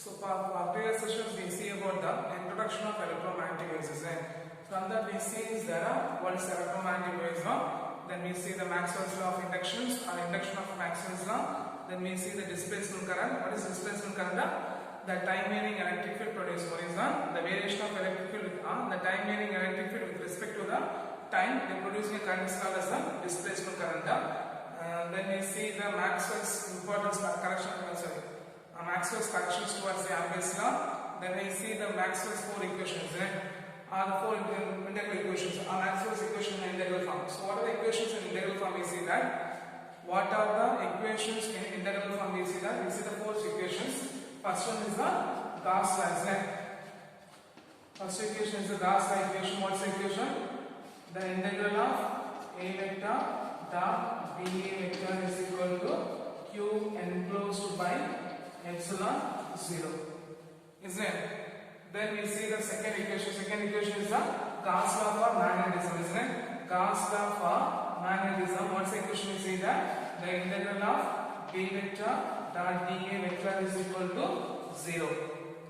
So for previous sessions we see about the introduction of electromagnetic waves. From that we see is there what is electromagnetic waves law. Then we see the Maxwell's law of inductions or induction of Maxwell's law. Then we see the displacement current. What is displacement current? The time varying electric field produced. What is the variation of electric field with the time varying electric field with respect to the time they producing a current is called as the displacement current. Then we see the Maxwell's importance correction. Maxwell's corrections towards the Ampere's law. Then we see the Maxwell's four equations. Are the four integral equations. Maxwell's equation in integral form. So what are the equations in integral form? We see that. What are the equations in integral form? We see that. We see the four equations. First one is the Gauss law. First equation is the Gauss law equation. What's the equation? The integral of A vector dot B A vector is equal to Q enclosed by epsilon 0. Isn't it? Then we see the second equation. Second equation is the Gauss law for magnetism. Isn't it? Gauss law for magnetism. What's the equation? We see that the integral of B vector dot dA vector is equal to 0.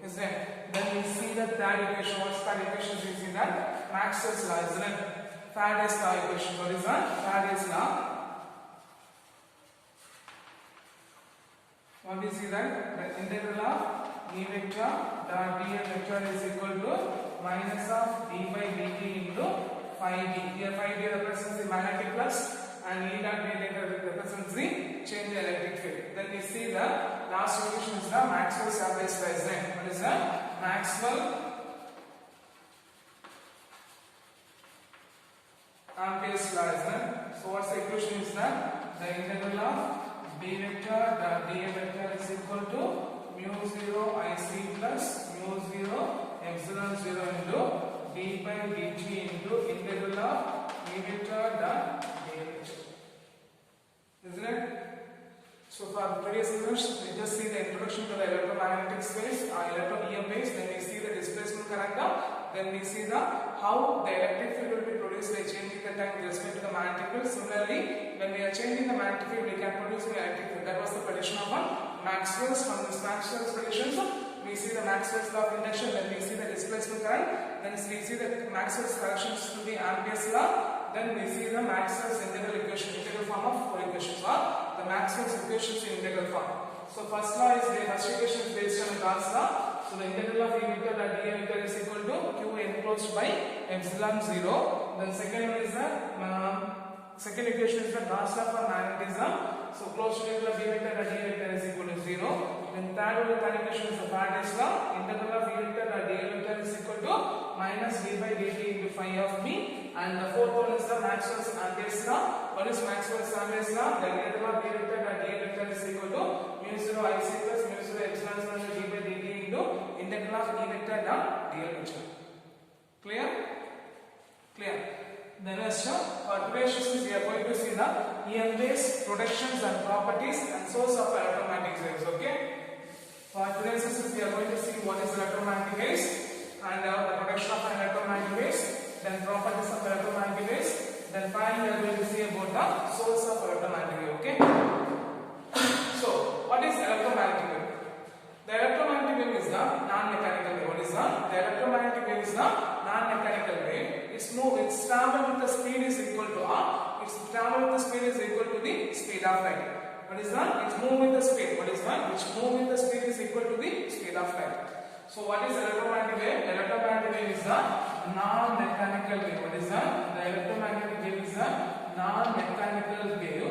Isn't it? Then we see the third equation. What's third equation? We see that Maxwell's law. Isn't it? Faraday's law equation. What is that? Faraday's law. What we see that the integral of E vector dot dA vector is equal to minus of d by dt into phi d. Here phi d represents the magnetic flux and E dot d represents the change in electric field. Then we see the last equation is the Maxwell's Ampere's law. What is the Maxwell Ampere's law? So what's the equation is that the integral of B vector dot dA vector is equal to mu 0 IC plus mu 0 epsilon 0 into d by dt into integral of E vector dot dA vector. Isn't it? So for the previous sessions, we just see the introduction to the electromagnetic space or electro-EM base. Then we see the displacement current. Then we see the how the electric field will be produced by changing the time with respect to the magnetic field. Similarly, when we are changing the magnetic field, we can produce the electric field. That was the prediction of Maxwell's. From this Maxwell's predictions, we see the Maxwell's law of induction. Then we see the displacement current. Then we see the Maxwell's corrections to the Ampere's law. Then we see the Maxwell's integral equation, integral form of four equations, or the Maxwell's equations in integral form. So first law is the first equation is based on Gauss law. So the integral of E vector dot dA vector is equal to Q enclosed by epsilon 0. Then second one is the second equation is the Gauss law for magnetism. So closed integral of B vector dot dA vector is equal to 0. Then third equation is the Faraday's law. Integral of E vector dot dA vector is equal to minus d by dt into phi of b. And the fourth one is the Maxwell's Ampere's law. What is Maxwell's Ampere's law? The integral of B vector dot dA vector is equal to mu 0 IC plus mu 0 epsilon 0 d by dt into integral of E vector dot dA vector. Clear? Clear. Then next for today's session we are going to see the EM base, productions and properties and source of electromagnetic waves. Okay. For today's session we are going to see what is electromagnetic waves and the production of electromagnetic waves, then properties of electromagnetic waves, then finally we are going to see about the source of electromagnetic wave. Okay. So what is electromagnetic wave? The electromagnetic wave is the non-mechanical wave. What is the electromagnetic wave is the non-mechanical wave. Its travel with the speed is equal to its travel with the speed is equal to the speed of light. What is that? Its move with the speed. What is that? Which move with the speed is equal to the speed of light. So what is electromagnetic wave? Electromagnetic wave is the non-mechanical wave. What is that? The electromagnetic wave is a non-mechanical wave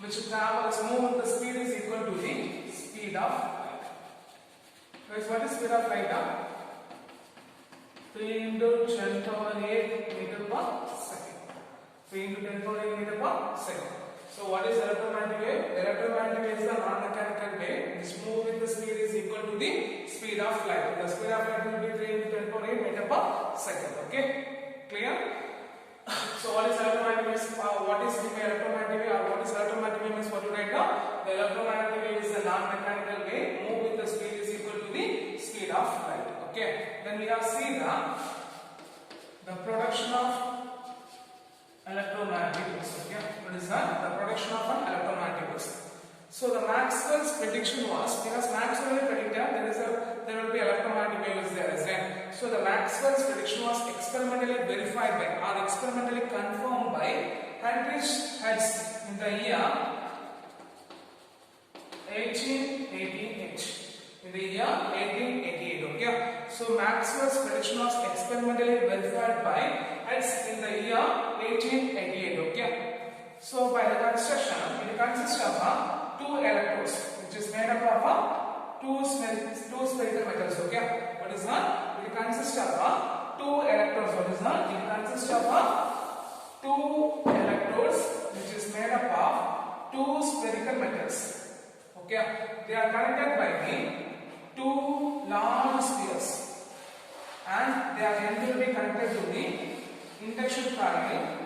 which travels move with the speed is equal to the speed of light. Guys, what is speed of light? 3 into 10 power 8 meter per second. 3 into 10 power 8 meter per second. So what is electromagnetic wave? Electromagnetic wave is a non-mechanical wave which move with the speed is equal to the speed of light. The speed of light will be 3 into 10 power 8 meter per second. Okay? Clear? So what is electromagnetic wave? What is the electromagnetic wave or what is electromagnetic wave means what you write down? The electromagnetic wave is a non-mechanical wave move with the speed is equal to the speed of light. Okay? Then we have seen the production of electromagnetic waves. Okay? What is that? The production of an electromagnetic waves. So the Maxwell's prediction was, because Maxwell predicted there will be electromagnetic waves there, isn't it? So the Maxwell's prediction was experimentally verified by or experimentally confirmed by Heinrich Hertz in the year 1888. In the year 1888, okay. So Maxwell's prediction was experimentally verified by Hertz in the year 1888, okay. So by the construction, it consists of two electrodes, which is made up of two spherical metals, okay. What is that? It consists of two electrodes. What is that? It consists of two electrodes, which is made up of two spherical metals. Okay, they are connected by the two large spheres, and they are going to be connected to the induction coil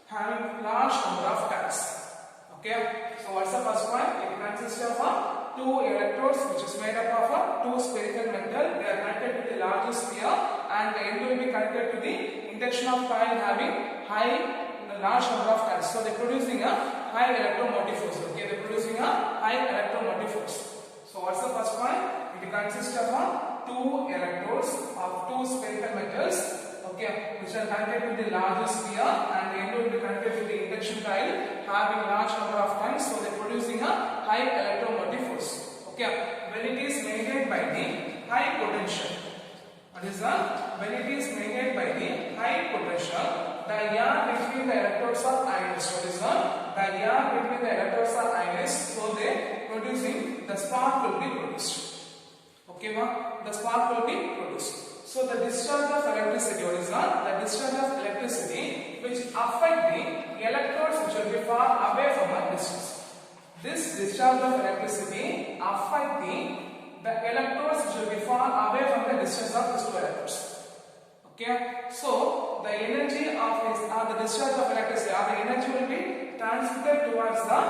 having large number of turns. Okay, so what's the first one? It consists of two electrodes, which is made up of two spherical metal. They are connected to the largest sphere, and the end will be connected to the induction of coil having large number of turns. So they are producing a high electromotive force. Okay, they are producing a high electromotive force. So what's the first one? It consists of two electrodes of two spherical metals, okay, which are connected to the largest sphere, and the end will be connected to the induction coil having large number of turns. So they are producing a high electromotive force. Okay, when it is maintained by the high potential, what is that? When it is maintained by the high potential, the air between the electrodes are ionized. What is that? The air between the electrodes are ionized, so they producing the spark will be produced. Okay, ma? The spark will be produced. So the discharge of electricity, what is that? The discharge of electricity which affect the electrodes which will be far away from a distance. This discharge of electricity affect the electrodes which will be far away from the distance of these two electrodes. Okay, so the energy of this the discharge of electricity the energy will be transmitted towards the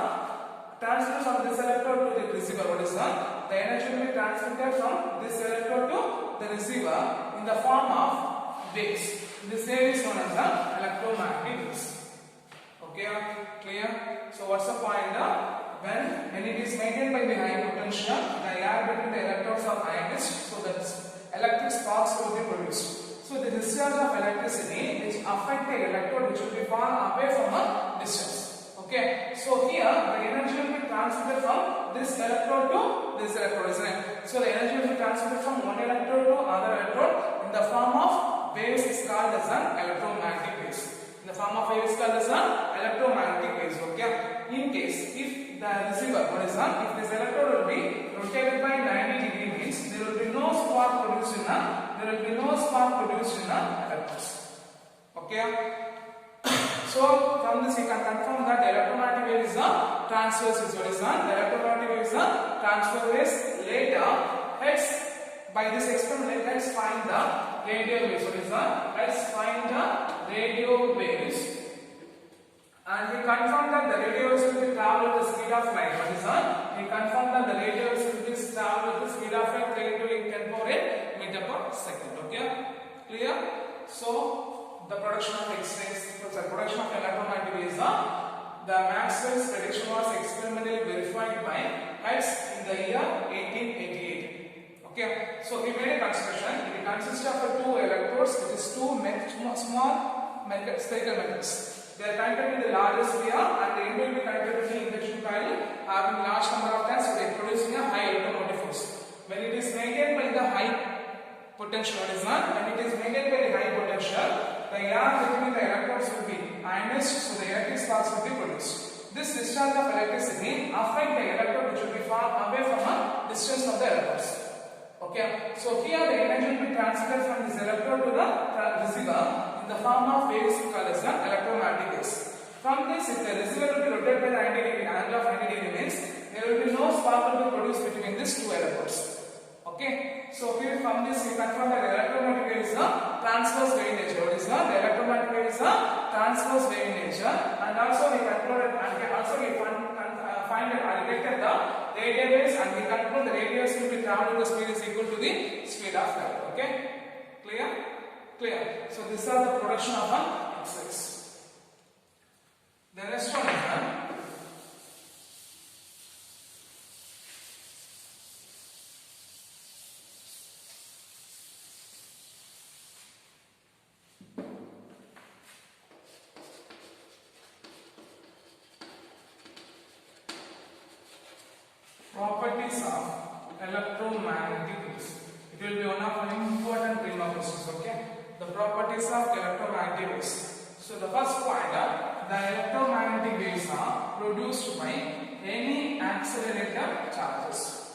transfer from this electrode to the receiver. What is that? The energy will be transmitted from this electrode to the receiver in the form of waves. This wave is known as the electromagnetic waves. Okay, clear? So what's the point? When it is maintained by the high potential, the air between the electrodes are ionized, so that electric sparks will be produced. So the discharge of electricity which affect the electrode which will be far away from a distance. Okay, so here the energy will be transmitted from this electrode to this electrode, isn't it? So the energy will be transmitted from one electrode to other electrode in the form of waves is called as an electromagnetic waves. In the form of waves called as an electromagnetic waves. Okay, in case if the receiver, what is that? If this electrode will be rotated by 90 degree means there will be no spark produced in the electrodes. Okay. So from this we can confirm that the electromagnetic wave is a transverse wave. What is that? The electromagnetic wave is a transverse wave. Later, by this experiment, let's find the radio waves. What is that? Let's find the radio waves. And we confirm that the radio waves will be travel at the speed of light. What is that? We confirm that the radio waves will be travel at the speed of light 3 into 10 power 8 meter per second. Okay, clear? So the production of X-rays, the production of electromagnetic waves, the Maxwell's prediction was experimentally verified by Hertz in the year 1888. Okay, so he made a construction. It consists of two electrodes, which is two small spherical metals. They are connected to the largest sphere, and the end will be connected to the induction coil having large number of turns, so they are producing a high electromotive force. When it is maintained by the high potential, what is that? When it is maintained by the high potential, the air between the electrodes will be ionized, so the electric sparks will be produced. This discharge of electricity affect the electrode which will be far away from a distance of the electrodes. Okay, so here the energy will be transferred from this electrode to the receiver in the form of waves called as the electromagnetic waves. From this, if the receiver will be rotated by the angle of 90 degree means there will be no spark will be produced between these two electrodes. Okay, so here from this we confirm that the electromagnetic wave is a transverse wave in nature. What is that? The electromagnetic wave is a transverse wave in nature, and also we concluded and also we find that detected the radio waves, and we conclude the radio waves will be traveling the speed is equal to the speed of light. Okay, clear? Clear. So these are the production of an X-rays. The next one is properties of electromagnetic waves. It will be one of the important prima questions. Okay, the properties of electromagnetic waves. So the first point, the electromagnetic waves are produced by any accelerated charges.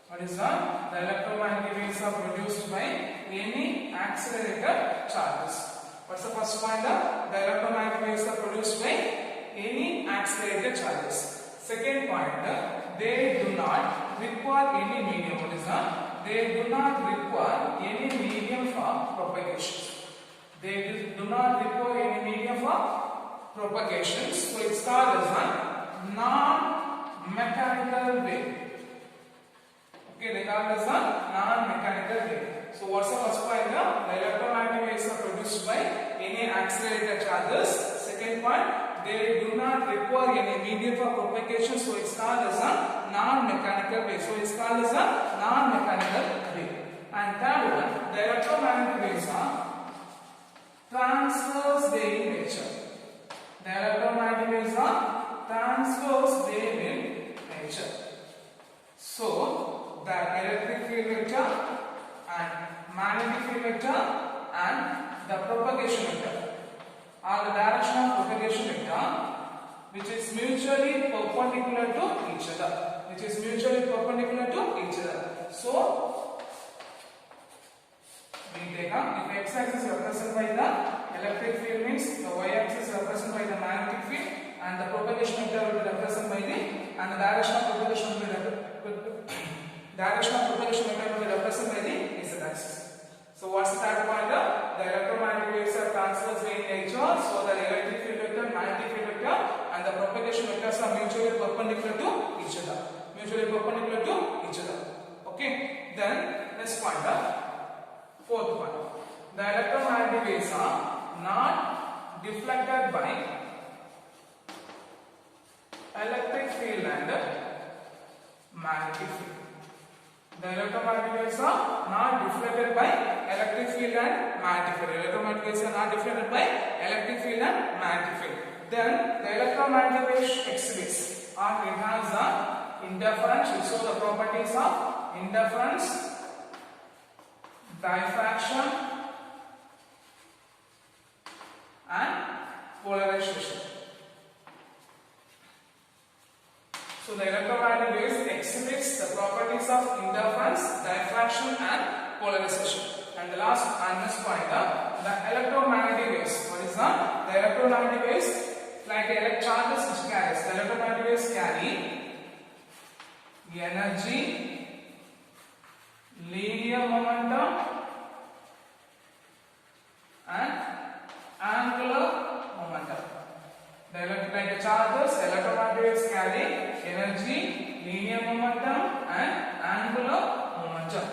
What is that? The electromagnetic waves are produced by any accelerated charges. What's the first point? The electromagnetic waves are produced by any accelerated charges. Second point, they do not require any medium. What is that? They do not require any medium for propagation. They do not require any medium for propagation. So it's called as a non-mechanical wave. Okay, they call it as a non-mechanical wave. So what's the first point? The electromagnetic waves are produced by any accelerated charges. Second point, they do not require any medium for propagation. So it's called as a non-mechanical wave. So it's called as a non-mechanical wave. And third one, the electromagnetic waves are transverse wave in nature. The electromagnetic waves are transverse wave in nature. So the electric field vector and magnetic field vector and the propagation vector are the direction of propagation vector which is mutually perpendicular to each other. So we take up, if x-axis is represented by the electric field, means the y-axis is represented by the magnetic field, and the propagation vector will be represented by the, and the direction of propagation will be represented by the z-axis. So what's the third point? The electromagnetic waves are transverse in nature, so the electric field vector, magnetic field vector, and the propagation vectors are mutually perpendicular to each other. Okay. Then next point, fourth one. The electromagnetic waves are not deflected by electric field and magnetic field. The electromagnetic waves are not deflected by electric field and magnetic field. Electromagnetic waves are not deflected by electric field and magnetic field. Then the electromagnetic wave exhibits, or it has the interference. We show the properties of interference, diffraction, and polarization. So the electromagnetic waves exhibits the properties of interference, diffraction, and polarization. And the last and next point, the electromagnetic waves. What is that? The electromagnetic waves, like charges which carries. The electromagnetic waves carry energy, linear momentum, and angular momentum. Like charges, electromagnetic waves carry energy, linear momentum, and angular momentum.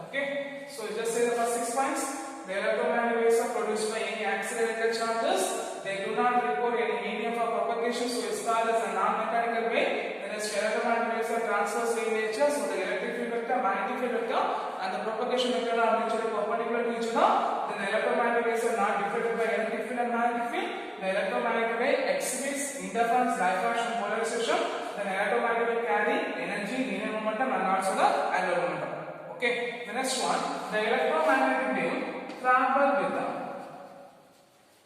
Okay, so just say the first 6 points. The electromagnetic waves are produced by any accelerated charges. They do not require any medium for propagation, so it's called as a non-mechanical wave. Whereas electromagnetic waves are transverse in nature, so the electric field vector, magnetic field vector, and the propagation vector are mutually perpendicular to each other. Then the electromagnetic waves are not deflected by electric field and magnetic field. The electromagnetic wave exhibits interference, diffraction, polarization. Then electromagnetic wave carry energy, linear momentum, and also the angular momentum. Okay, the next one, the electromagnetic wave travel with the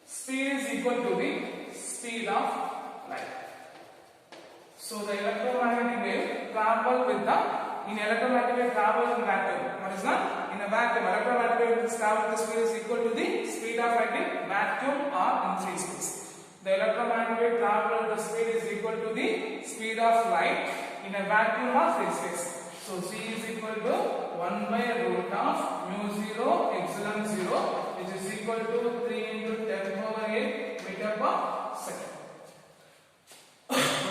speed is equal to the speed of light. So the electromagnetic wave travel with the, in electromagnetic wave travel in vacuum. What is that? In a vacuum, electromagnetic wave travel with the speed is equal to the speed of light in vacuum or in free space. The electromagnetic wave travel with the speed is equal to the speed of light in a vacuum or free space. So C is equal to 1 by root of mu 0 epsilon 0, which is equal to 3 into 10 power 8 meter per second.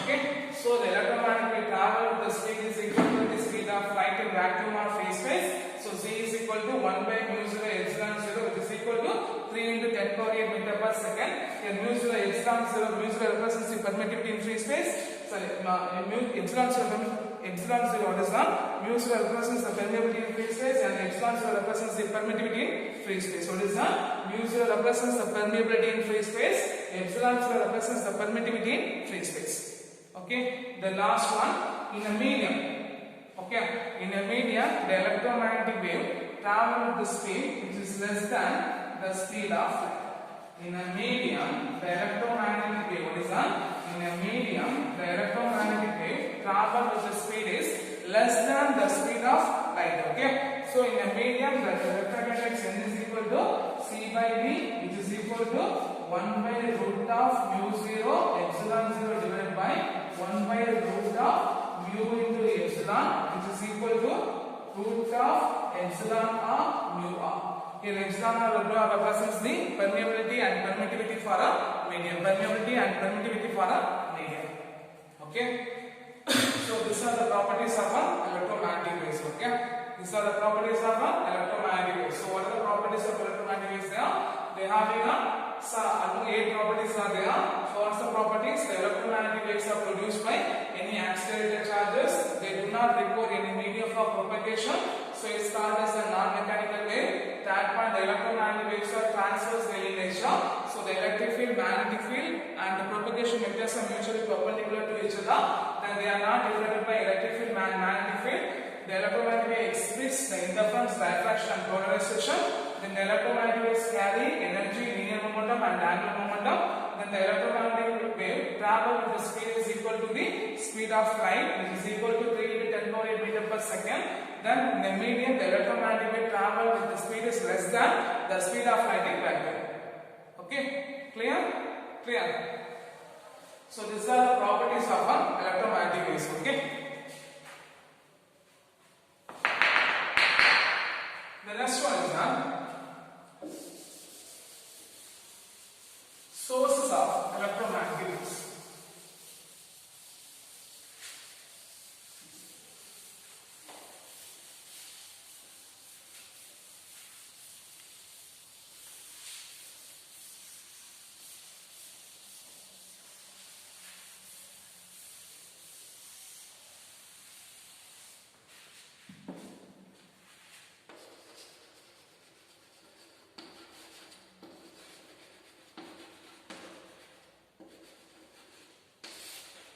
Okay, so the electromagnetic wave travel with the speed is equal to the speed of light in vacuum or free space. So Z is equal to 1 by mu 0 epsilon 0, which is equal to 3 into 10 power 8 meter per second. Here mu 0 epsilon 0, mu 0 represents the permittivity in free space. Sorry, epsilon 0 what is that? Mu 0 represents the permeability in free space, and epsilon 0 represents the permittivity in free space. What is that? Mu 0 represents the permeability in free space, epsilon 0 represents the permittivity in free space. Okay, the last one, in a medium Okay, in a medium, the electromagnetic wave travel with the speed which is less than the speed of light. In a medium, the electromagnetic wave, what is that? In a medium, the electromagnetic wave travel with the speed is less than the speed of light. Okay, so in a medium, the electromagnetic n is equal to c by v, which is equal to 1 by root of mu 0 epsilon 0 divided by 1 by root of mu into epsilon, which is equal to root of epsilon of mu r. Here epsilon r represents the permeability and permittivity for a medium. Permeability and permittivity for a medium. Okay. So these are the properties of an electromagnetic waves. Okay. These are the properties of an electromagnetic waves. So what are the properties of electromagnetic waves? They having a 8 properties are there. So what's the properties? The electromagnetic waves are produced by any accelerated charges. They do not require any medium for propagation. So it's called as a non-mechanical wave. That point, the electromagnetic waves are transverse wave in nature. So the electric field, magnetic field, and the propagation vectors are mutually perpendicular to each other. Then they are not divided by electric field and magnetic field. The electromagnetic wave exhibits the interference, diffraction, and polarization. Then the electromagnetic waves carry energy, linear momentum, and angular momentum. Then the electromagnetic wave travel with the speed is equal to the speed of light, which is equal to 3 into 10 power 8 meter per second. Then in the medium, the electromagnetic wave travel with the speed is less than the speed of light in vacuum. Okay, clear? Clear. So these are the properties of an electromagnetic waves. Okay. The next one is sources of electromagnetic waves.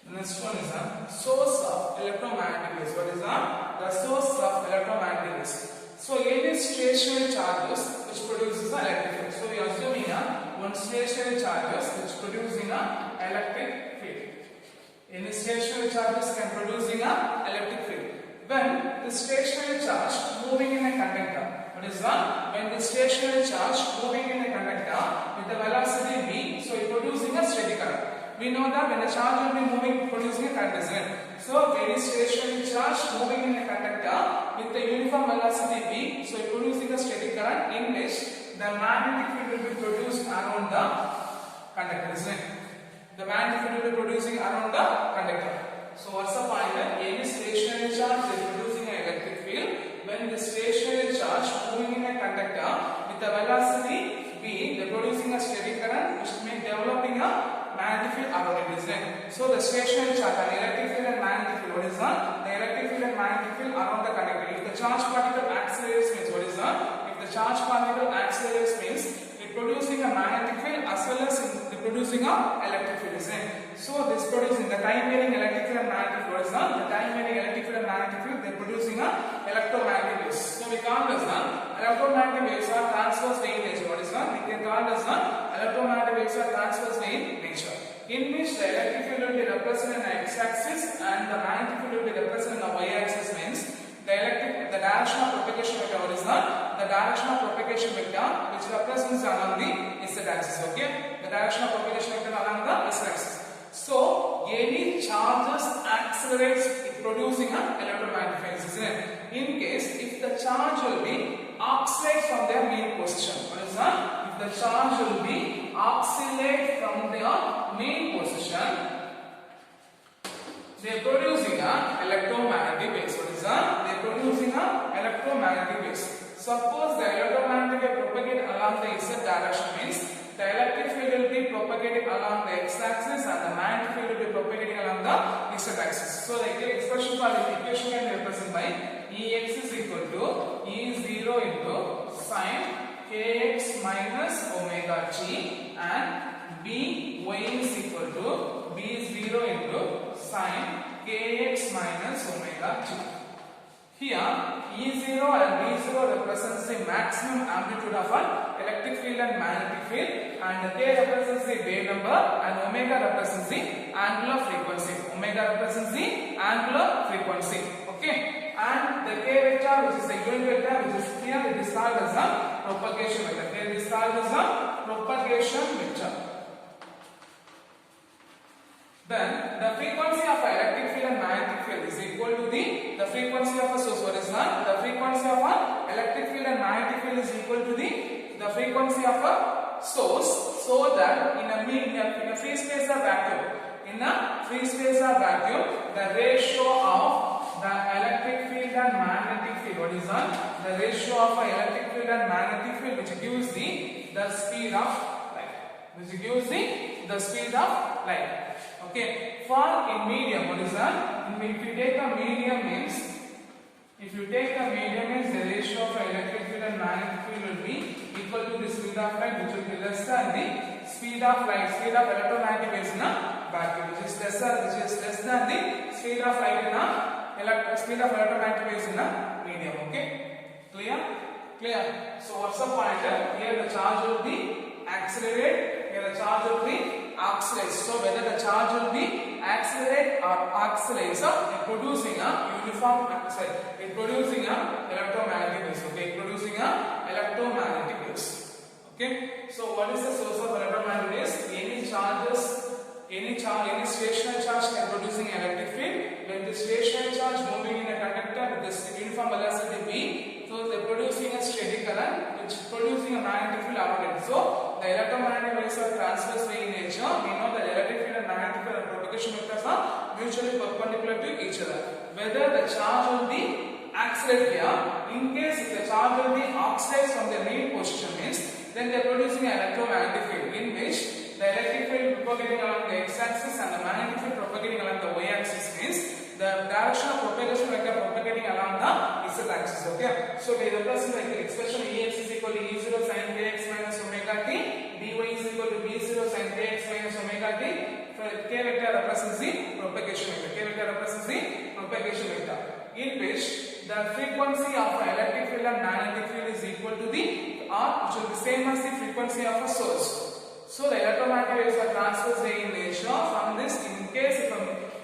The next one is source of electromagnetic waves. What is the source of electromagnetic waves? So any stationary charges which produces an electric field. So we are assuming one stationary charges which producing an electric field. Any stationary charges can producing an electric field. When the stationary charge moving in a conductor, what is that? When the stationary charge moving in a conductor with the velocity v, so it producing a steady current. We know that when the charge will be moving, producing a current, isn't it? So any stationary charge moving in a conductor with the uniform velocity v, so it producing a steady current in which the magnetic field will be produced around the conductor, isn't it? The magnetic field will be producing around the conductor. So what's the point? Any stationary charge is producing an electric field. When the stationary charge moving in a conductor with the velocity v, they're producing a steady current which may developing a magnetic field around it, isn't it? So the stationary charge, the electric field and magnetic field, what is that? The electric field and magnetic field around the conductor. If the charge particle accelerates means what is that? If the charge particle accelerates means it producing a magnetic field as well as it producing a electric field, isn't it? So this producing the time varying electric field and magnetic field, what is that? The time varying electric field and magnetic field, they are producing a electromagnetic waves. So we call this electromagnetic waves are transverse wave nature. What is that? We can call this electromagnetic waves are transverse wave nature, in which the electric field will be represented in x-axis and the magnetic field will be represented in y-axis. Means the direction of propagation vector, what is that? The direction of propagation vector which represents along the z-axis. Okay, the direction of propagation vector along the z-axis. So any charges accelerates producing an electromagnetic field, isn't it? In case if the charge will be oscillate from their mean position, what is that? If the charge will be oscillate from their mean position, they are producing an electromagnetic waves. What is that? They are producing an electromagnetic waves. Suppose the electromagnetic wave propagate along the z direction, means the electric field will be propagating along the x-axis and the magnetic field will be propagating along the z-axis. So the expression for the equation can be represented by Ex is equal to E0 into sin kx minus omega t and By is equal to B0 into sin kx minus omega t. Here E0 and V0 represents the maximum amplitude of an electric field and magnetic field, and K represents the wave number and omega represents the angular frequency. Omega represents the angular frequency. Okay, and the K vector, which is the unit vector, which is here, it is called as a propagation vector. It is called as a propagation vector. Then the frequency of an electric field and magnetic field is equal to the frequency of a source. What is that? The frequency of an electric field and magnetic field is equal to the frequency of a source, so that in a free space or vacuum, the ratio of the electric field and magnetic field, what is that? The ratio of an electric field and magnetic field, which gives the speed of light. Which gives the speed of light. Okay, for in medium, what is that? If you take a medium means, the ratio of electric field and magnetic field will be equal to the speed of light, which will be less than the speed of light, speed of electromagnetic waves in a vacuum, which is less than the speed of light in a speed of electromagnetic waves in a medium. Okay, clear? So what's the point? Here the charge will be accelerate, here the charge will be accelerate. So whether the charge will be accelerate or accelerates, it producing a uniform it producing a electromagnetic waves. Okay, producing a electromagnetic waves. Okay, so what is the source of electromagnetic waves? Any stationary charge can producing electric field. When the stationary charge moving in a conductor with this uniform velocity v, so they producing a steady current, which producing a magnetic field around it. So the electromagnetic waves are transverse way in nature. We know that electric field and magnetic field and propagation vectors are mutually perpendicular to each other. Whether the charge will be accelerate here, in case if the charge will be oxidized from the mean position means, then they are producing an electromagnetic field in which the electric field propagating along the x-axis and the magnetic field propagating along the y-axis means the direction of propagation vector propagating along the z-axis. Okay, so we represent like the expression Ex is equal to E0 sin kx minus omega t, Dy is equal to B0 sin kx minus omega t. K vector represents the propagation vector. In which the frequency of an electric field and magnetic field is equal to the R, which will be same as the frequency of a source. So the electromagnetic waves are transverse way in nature. From this, in case if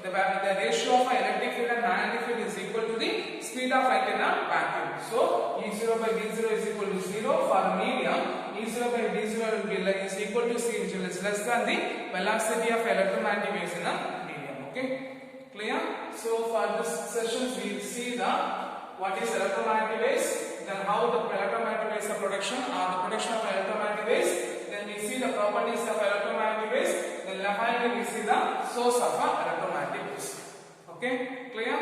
the ratio of an electric field and magnetic field is equal to the speed of light in a vacuum. So E0 by V0 is equal to 0. For medium, E0 by V0 will be like is equal to C, which is less than the velocity of electromagnetic waves in a medium. Okay, clear? So for this sessions we will see what is electromagnetic waves, then how the electromagnetic waves are production or the production of electromagnetic waves. Then we see the properties of electromagnetic waves. Then finally we see the source of electromagnetic waves. Okay, clear?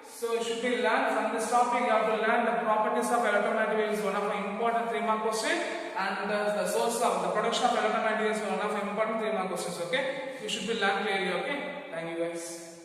So you should be learned from this topic. You have to learn the properties of electromagnetic waves, one of the important 3-mark question, and the source of the production of electromagnetic waves, one of the important 3-mark questions. Okay, you should be learned clearly. Okay, thank you guys.